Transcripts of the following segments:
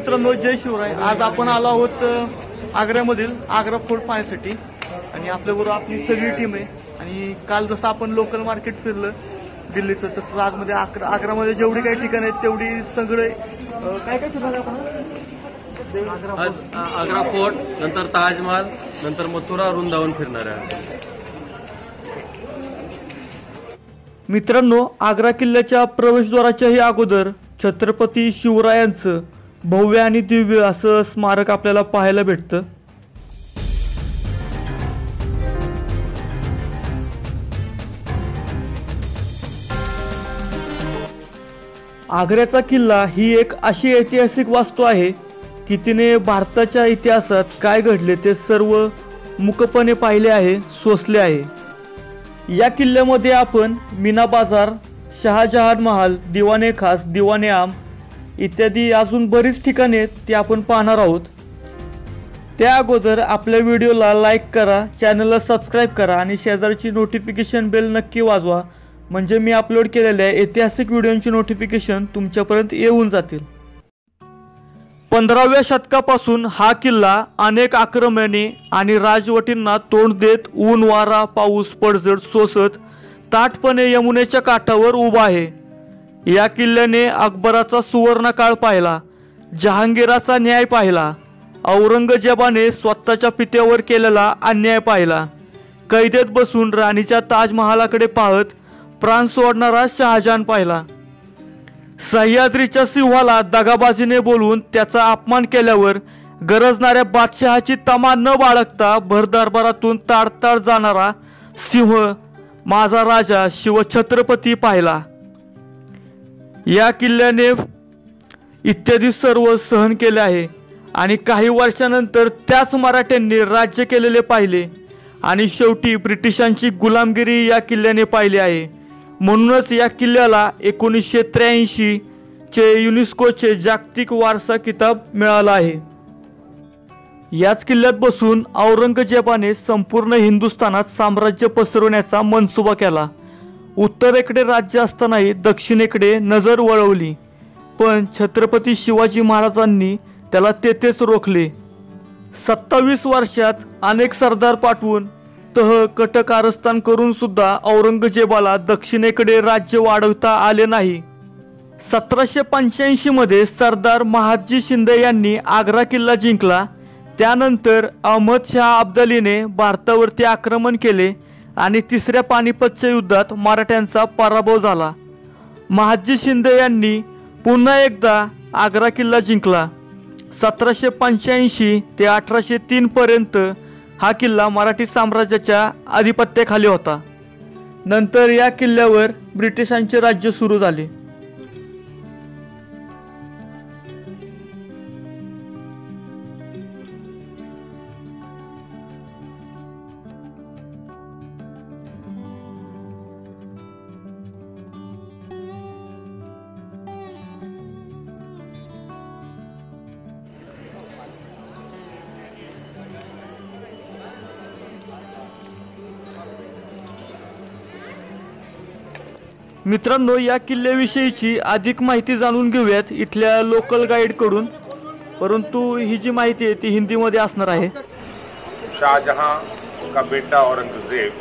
मित्रांनो, जय शिवराय. आज आपण आलो आहोत आग्र्यामधील आग्रा फोर्ट पाहण्यासाठी आणि आपल्याबरोबर आपली सगळी टीम आहे. आणि काल जसं आपण लोकल मार्केट फिरलं दिल्लीचं, तसं आजमध्ये आग्रामध्ये जेवढी काही ठिकाणं आहेत तेवढी सगळे काय काय ठिकाण आपण आग्रा फोर्ट, नंतर ताजमहल, नंतर मथुरा, वृंदावन फिरणार आहे. मित्रांनो, आग्रा किल्ल्याच्या प्रवेशद्वाराच्याही अगोदर छत्रपती शिवरायांचं भव्य आणि दिव्य असं स्मारक आपल्याला पाहायला भेटतं. आग्र्याचा किल्ला ही एक अशी ऐतिहासिक वास्तू आहे की तिने भारताच्या इतिहासात काय घडले ते सर्व मुकपणे पाहिले आहे, सोसले आहे. या किल्ल्यामध्ये आपण मीना बाजार, शहाजहान महाल, दिवाने खास, दिवाने आम इत्यादी अजून बरीच ठिकाणे आहेत ती आपण पाहणार आहोत. त्या अगोदर आपल्या व्हिडिओला लाईक करा, चॅनलला सबस्क्राईब करा आणि शेजारची नोटिफिकेशन बेल नक्की वाजवा, म्हणजे मी अपलोड केलेल्या ऐतिहासिक व्हिडिओंची नोटिफिकेशन तुमच्यापर्यंत येऊन जातील. 15व्या शतकापासून हा किल्ला अनेक आक्रमणे आणि राजवटींना तोंड देत ऊन, वारा, पाऊस, पडझड सोसत ताठपणे यमुनेच्या काठावर उभा आहे. या किल्ल्याने अकबराचा सुवर्णकाळ पाहिला, जहांगीराचा न्याय पाहिला, औरंगजेबाने स्वतःच्या पित्यावर केलेला अन्याय पाहिला, कैदेत बसून राणीच्या ताजमहालाकडे पाहत प्राण सोडणारा शहाजहान पाहिला, सह्याद्रीच्या सिंहाला दगाबाजीने बोलून त्याचा अपमान केल्यावर गरजणाऱ्या बादशहाची तमा न बाळगता भरदरबारातून ताडताड जाणारा सिंह माझा राजा शिवछत्रपती पाहिला. या किल्ल्याने इत्यादी सर्व सहन केले आहे आणि काही वर्षानंतर त्याच मराठ्यांनी राज्य केलेले पाहिले आणि शेवटी ब्रिटिशांची गुलामगिरी या किल्ल्याने पाहिली आहे. म्हणूनच या किल्ल्याला 1983 चे युनेस्कोचे जागतिक वारसा किताब मिळाला आहे. याच किल्ल्यात बसून औरंगजेबाने संपूर्ण हिंदुस्थानात साम्राज्य पसरवण्याचा मनसुबा केला. उत्तरेकडे राज्य असतानाही दक्षिणेकडे नजर वळवली, पण छत्रपती शिवाजी महाराजांनी त्याला तेथेच रोखले. 27 वर्षात अनेक सरदार पाठवून तह कट कारस्थान करून सुद्धा औरंगजेबाला दक्षिणेकडे राज्य वाढवता आले नाही. 1785 मध्ये सरदार महादजी शिंदे यांनी आग्रा किल्ला जिंकला. त्यानंतर अहमद शाह अब्दालीने भारतावरती आक्रमण केले आणि तिसऱ्या पानिपतच्या युद्धात मराठ्यांचा पराभव झाला. महादजी शिंदे यांनी पुन्हा एकदा आग्रा किल्ला जिंकला. 1785 ते 1803 पर्यंत हा किल्ला मराठी साम्राज्याच्या आधिपत्याखाली होता. नंतर या किल्ल्यावर ब्रिटिशांचे राज्य सुरू झाले. मित्रांनो, या किल्ल्याविषयीची अधिक माहिती जाणून घेऊयात इथल्या लोकल गाईड कडून, परंतु ही जी माहिती आहे ती हिंदीमध्ये असणार आहे. शाहजहां का बेटा औरंगजेब,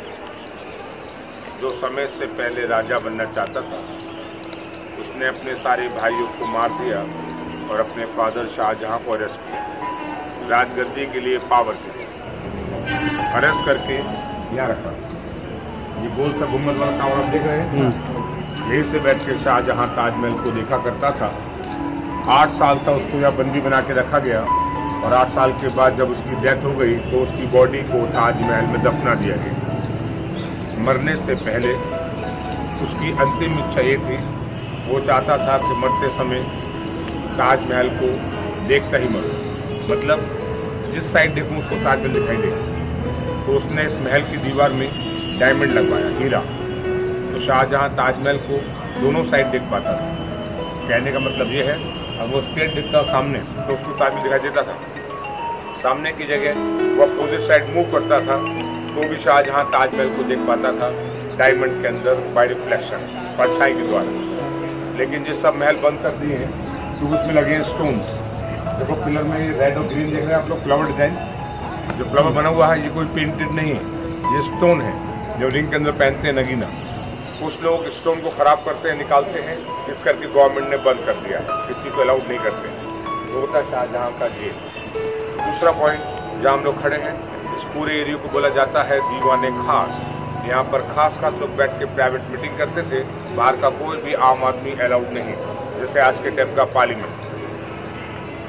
जो समय से पहले राजा बनना चाहता था, उसने अपने सारे भाइयों को मार दिया और अपने फादर शाहजहां को अरेस्ट किया, राजगद्दी के लिए पावर दी. अरेस्ट करके यहाँ रखा. ये गोल सा गुम्बद वाला टावर आप देख रहे हैं, यहीं से बैठ के शाहजहां ताजमहल को देखा करता था. 8 साल तक उसको यहाँ बंदी बना के रखा गया और 8 साल के बाद जब उसकी डेथ हो गई तो उसकी बॉडी को ताजमहल में दफना दिया गया. मरने से पहले उसकी अंतिम इच्छा ये थी, वो चाहता था कि मरते समय ताजमहल को देखता ही मरूं, मतलब जिस साइड देखूं उसको ताजमहल दिखाई देगा. तो उसने इस महल की दीवार में डायमंड लगवाया, हीरा. तो शाहजहां ताजमहल को दोनों साइड देख पाता था. कहने का मतलब ये है, अब वो स्ट्रेट दिखता सामने तो उसको ताजमहल दिखाई देता था. सामने की जगह वो अपोजिट साइड मूव करता था तो भी शाहजहां ताजमहल को देख पाता था डायमंड के अंदर बाय रिफ्लेक्शन, परछाई के द्वारा. लेकिन ये सब महल बंद कर दिए हैं तो उसमें लगे हैं स्टोन्स. देखो पिलर में ये रेड और ग्रीन देख रहे हैं आप लोग, फ्लावर डिजाइन जो फ्लावर बना हुआ है ये कोई पेंटेड नहीं है, ये स्टोन है जो रिंग के अंदर पहनते हैं नगीना। कुछ लोग स्टोन को खराब करते हैं, निकालते हैं, इस करके गवर्नमेंट ने बंद कर दिया है, किसी को अलाउड नहीं करते। तो होता है शाहजहां का जेल। दूसरा पॉइंट जहाँ हम लोग खड़े हैं, इस पूरे एरिया को बोला जाता है दीवाने खास। यहाँ पर खास लोग बैठ के प्राइवेट मीटिंग करते थे, बाहर का कोई भी आम आदमी अलाउड नहीं, जैसे आज के टाइम का पार्लियामेंट।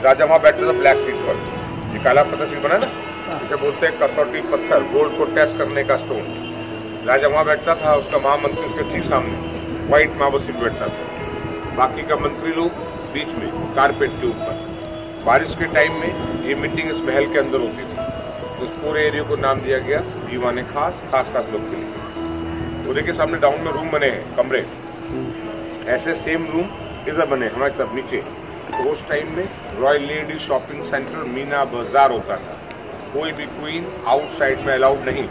राजा वहाँ बैठता था ब्लैक सीट पर, ये काला पत्थर सीट बना ना, जिसे बोलते हैं कसौटी पत्थर, गोल्ड को टेस्ट करने का स्टोन। राजा वहाँ बैठता था, उसका महामंत्री उसके ठीक सामने व्हाइट मार्बल सीट बैठता था, बाकी का मंत्री लोग बीच में कारपेट के ऊपर। बारिश के टाइम में ये मीटिंग इस महल के अंदर होती थी। उस पूरे एरिया को नाम दिया गया दीवाने खास लोग के लिए। तो देखिए सामने डाउन में रूम बने हैं, कमरे, ऐसे सेम रूम इधर बने हमारे तरफ नीचे। तो उस टाइम में royal lady shopping centre Meena बाजार होता था। कोई भी क्वीन आउटसाइड में अलाउड नहीं,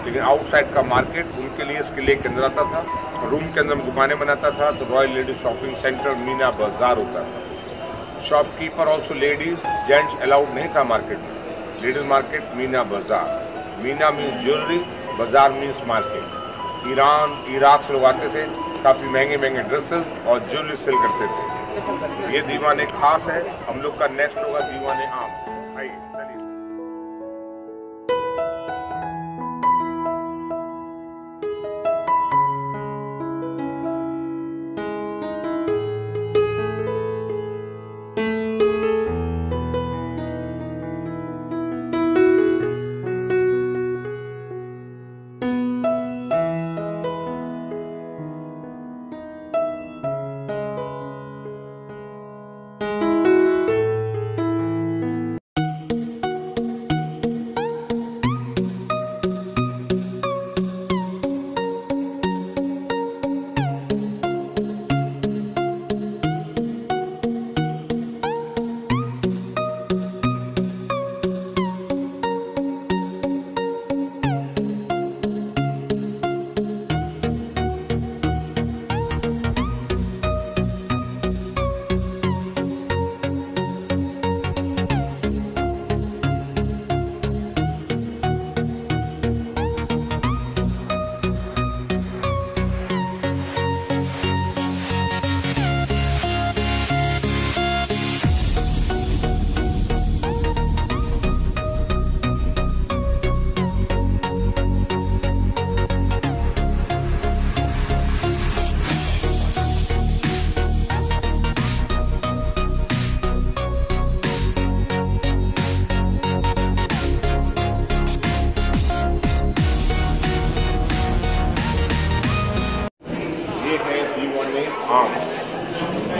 लेकिन आउटसाइड का मार्केट उनके लिए इस किले के अंदर आता था। रूम के अंदर दुकानें बनाता था, तो royal lady shopping centre Meena बाजार होता था। Shopkeeper also ladies gents allowed नहीं था मार्केट में। लेडीज मार्केट मीना बाजार, मीना मीन्स ज्वेलरी, बाजार मीन्स मार्केट। ईरान इराक से लोग आते थे, काफ़ी महंगे महंगे ड्रेसेस और ज्वेलरी सेल करते थे। ये दीवाने खास है। हम लोग का नेक्स्ट होगा दीवाने आम। आइए चलिए।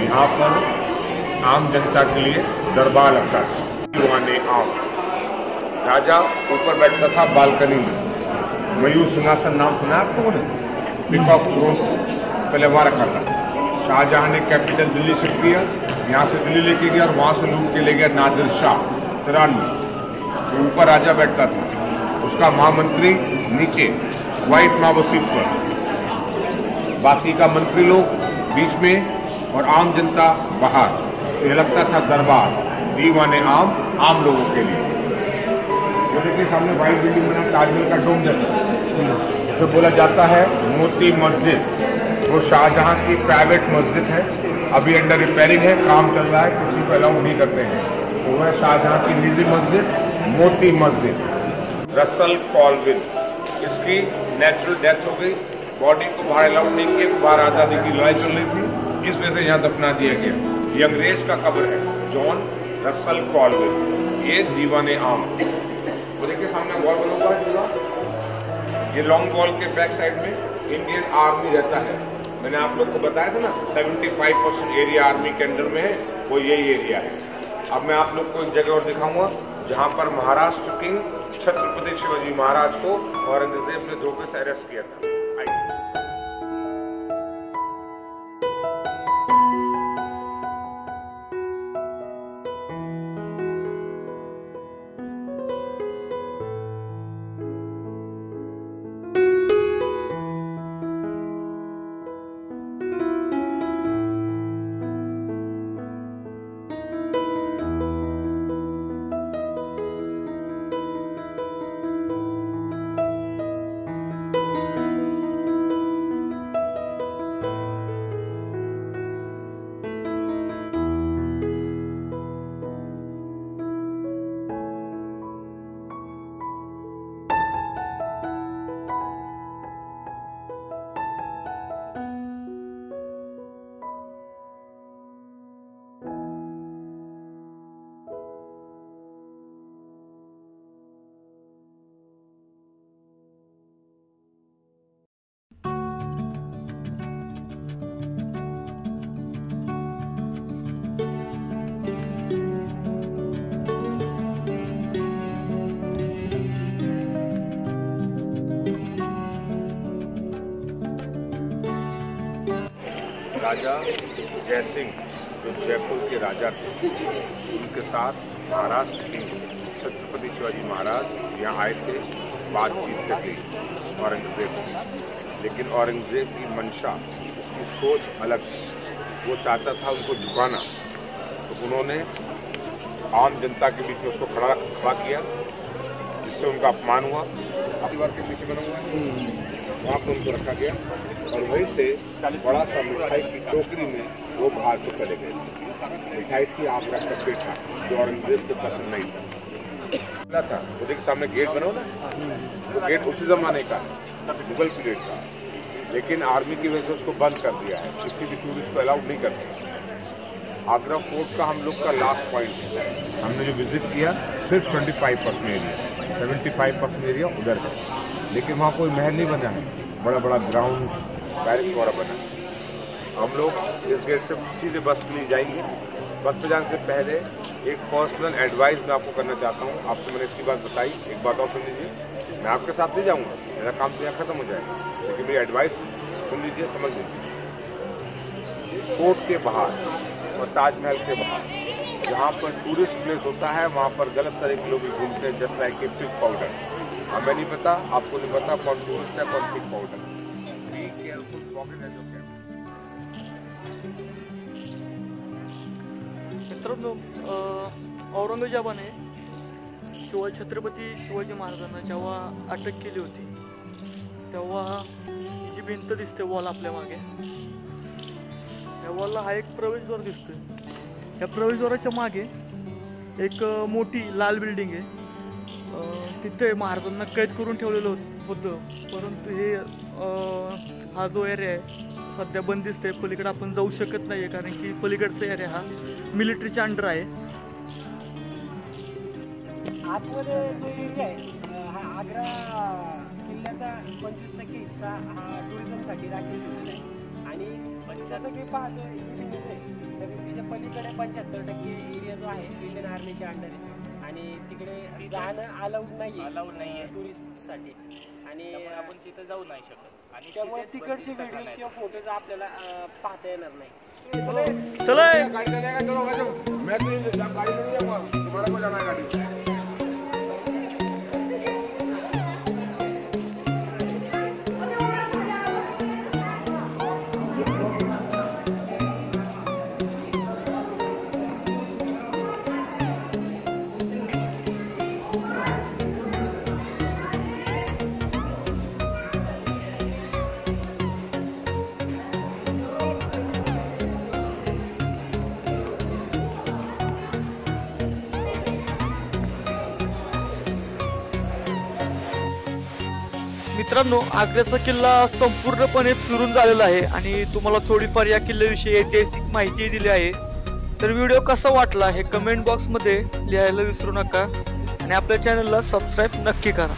यहाँ पर आम जनता के लिए दरबार लगता था, दीवाने आम। राजा ऊपर बैठता था बालकनी में, मयूर सिंहासन नाम सुना आपको ने, पीकॉक थ्रोन, पहले वहाँ रखा था। शाहजहां ने कैपिटल दिल्ली शिफ्ट किया, यहाँ से दिल्ली लेके गया और वहाँ से लूट के ले गया नादिर शाह ईरान में। तो ऊपर राजा बैठता था, उसका महामंत्री नीचे व्हाइट मार्बल सीट पर, बाकी का मंत्री लोग बीच में और आम जनता बाहर। तो ये लगता था दरबार, दीवाने आम लोगों के लिए। तो देखिए सामने व्हाइट बिल्डिंग बना, ताजमहल का डोम जैसा, इसे बोला जाता है मोती मस्जिद। वो शाहजहां की प्राइवेट मस्जिद है, अभी अंडर रिपेयरिंग है, काम चल रहा है, किसी को अलाउ नहीं करते हैं। तो वह शाहजहां की निजी मस्जिद मोती मस्जिद। रसल कॉलविन, इसकी नेचुरल डेथ हो गई, बॉडी को बाहर अलाउ नहीं किया, बाहर आज़ादी की लड़ाई चल रही थी, इस वजह से यहाँ दफना दिया गया। ये अंग्रेज का कब्र है, जॉन रसल कॉलविन। ये दीवाने आम। वो देखिए सामने वॉल बना हुआ है पूरा, ये लॉन्ग वॉल के बैक साइड में इंडियन आर्मी रहता है। मैंने आप लोग को बताया था ना 75% एरिया आर्मी के अंडर में है, वो यही एरिया है। अब मैं आप लोग को एक जगह और दिखाऊंगा जहाँ पर महाराष्ट्र किंग छत्रपति शिवाजी महाराज को औरंगजेब ने धोखे से अरेस्ट किया था। राजा जयसिंह जो जयपुर के राजा थे, उनके साथ महाराज छत्रपति शिवाजी महाराज यहाँ आए थे बातचीत करने औरंगजेब की। लेकिन औरंगजेब की मंशा, उसकी सोच अलग थी। वो चाहता था उनको झुकाना, तो उन्होंने आम जनता के बीच में उसको खड़ा किया, जिससे उनका अपमान हुआ। दीवार के पीछे बना हुआ है, वहाँ पर उनको रखा गया और वहीं से बड़ा सा मिठाई की टोकरी में वो बाहर को चले गए। मिठाई थी आगरा का पेठा, जो औरंगजेब को पसंद नहीं था। उसके सामने गेट बना ना, वो गेट उसी जमाने का, मुगल पीरियड का, लेकिन आर्मी की वजह से उसको बंद कर दिया है, किसी भी टूरिस्ट को अलाउड नहीं करते। आगरा फोर्ट का हम लोग का लास्ट पॉइंट है। हमने जो विजिट किया सिर्फ 25% एरिया, 75% एरिया उधर है, लेकिन वहाँ कोई महल नहीं बना है, बड़ा बड़ा ग्राउंड बैरिक वगैरह बना है। हम लोग इस गेट से सीधे बस के लिए जाएंगे। बस पे जाने से पहले एक पर्सनल एडवाइस मैं आपको करना चाहता हूँ। आपको मैंने इतनी बात बताई, एक बात और सुन लीजिए। मैं आपके साथ नहीं जाऊँगा, मेरा काम तो यहाँ खत्म हो जाएगा, लेकिन मेरी एडवाइस सुन लीजिए, समझ लीजिए। फोर्ट के बाहर और ताजमहल के बाहर जहाँ पर टूरिस्ट प्लेस होता है, वहाँ पर गलत तरह के लोग घूमते हैं, just like a pig powder. हमें नहीं पता, आपको नहीं पता कौन टूरिस्ट है कौन pig powder. Be careful, pocket है जो मित्रांनो, औरंगजेबाने छत्रपती शिवाजी महाराजांना जेव्हा अटक केली होती, तेव्हा ही जी भिंत दिसते वॉल आपल्या मागे, या वॉलला हा एक प्रवेशद्वार दिसतोय। या प्रवेशद्वाराच्या मागे एक मोठी लाल बिल्डिंग आहे। तिथे महाराजांना कैद करून ठेवलेलं होतं, परंतु हे हा जो एरिया आहे सध्या बंदिस्त आहे। पलीकडे आपण जाऊ शकत नाही, कारण की पलीकडचा एरिया हा मिलिटरीच्या अंडर आहे। आतमध्ये जो एरिया आहे हा आग्रा किल्ल्याचा 25% हिस्सा हा टुरिझमसाठी राखीव ठेवलेला आहे आणि 75% पाहतोय तर तिच्या पलीकडे 75% एरिया जो आहे इंडियन आर्मीच्या अंडर आहे आणि तिकडे जाणं अलाउड नाहीये टुरिस्टसाठी आणि आपण तिथे जाऊ नाही शकत आणि त्यामुळे तिकडचे व्हिडिओज किंवा फोटोज आपल्याला पाहता येणार नाही। चला मित्रांनो, आग्र्याचा किल्ला संपूर्णपणे फिरून झालेला आहे आणि तुम्हाला थोडीफार या किल्ल्याविषयी ऐतिहासिक माहिती दिली आहे। तर व्हिडिओ कसा वाटला हे कमेंट बॉक्समध्ये लिहायला विसरू नका आणि आपल्या चॅनलला सबस्क्राईब नक्की करा।